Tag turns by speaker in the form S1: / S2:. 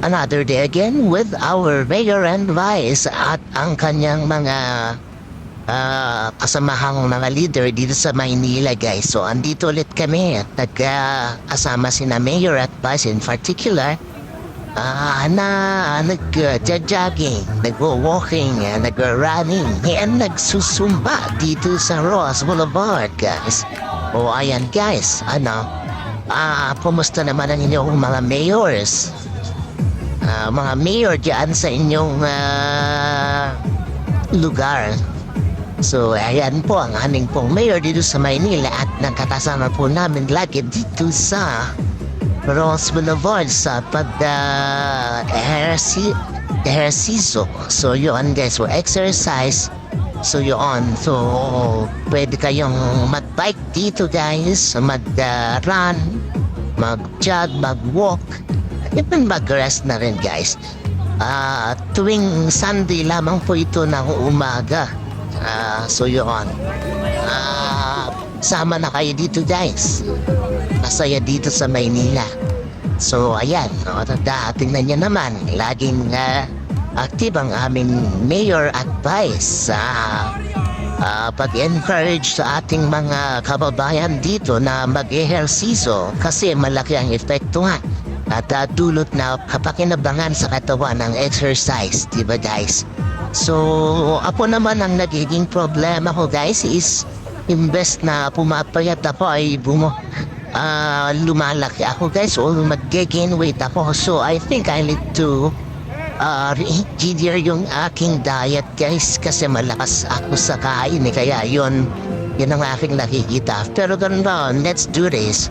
S1: another day again with our mayor and vice at ang kanyang mga kasamahang mga leader dito sa Maynila, guys. So andito ulit kami at nagkasama sina mayor at vice in particular na nag-jogging, nag-walking, nag-running, and nagsusumba dito sa Ross Boulevard, guys. O ayan, guys, kumusta naman ang inyong mga mayors? Mga mayor dyan sa inyong lugar. So ayan po ang aming pong mayor dito sa Maynila at nagkakasama po namin lagi dito sa Ross Boulevard sa ehersisyo. So yun, guys, so exercise. So yun, so pwede kayong mag-bike dito, guys, mag-run, mag-jog, mag-walk, even mag-rest na rin, guys. Tuwing Sunday lamang po ito ng umaga. So yun, sama na kayo dito, guys. Masaya dito sa Maynila. So ayan, tingnan niyo naman, laging active ang aming mayor at vice sa pag-encourage sa ating mga kababayan dito na mag-ehersisyo kasi malaki ang epekto nga at dulot na kapakinabangan sa katawan ng exercise, diba, guys? So ako naman ang nagiging problema ko, guys, is imbes na pumapayat ako ay lumalaki ako, guys, o mag-gain weight ako. So I think I need to re-engineer yung aking diet, guys, kasi malakas ako sa kain, kaya yun ang aking nakikita. Pero ganun ba, let's do this.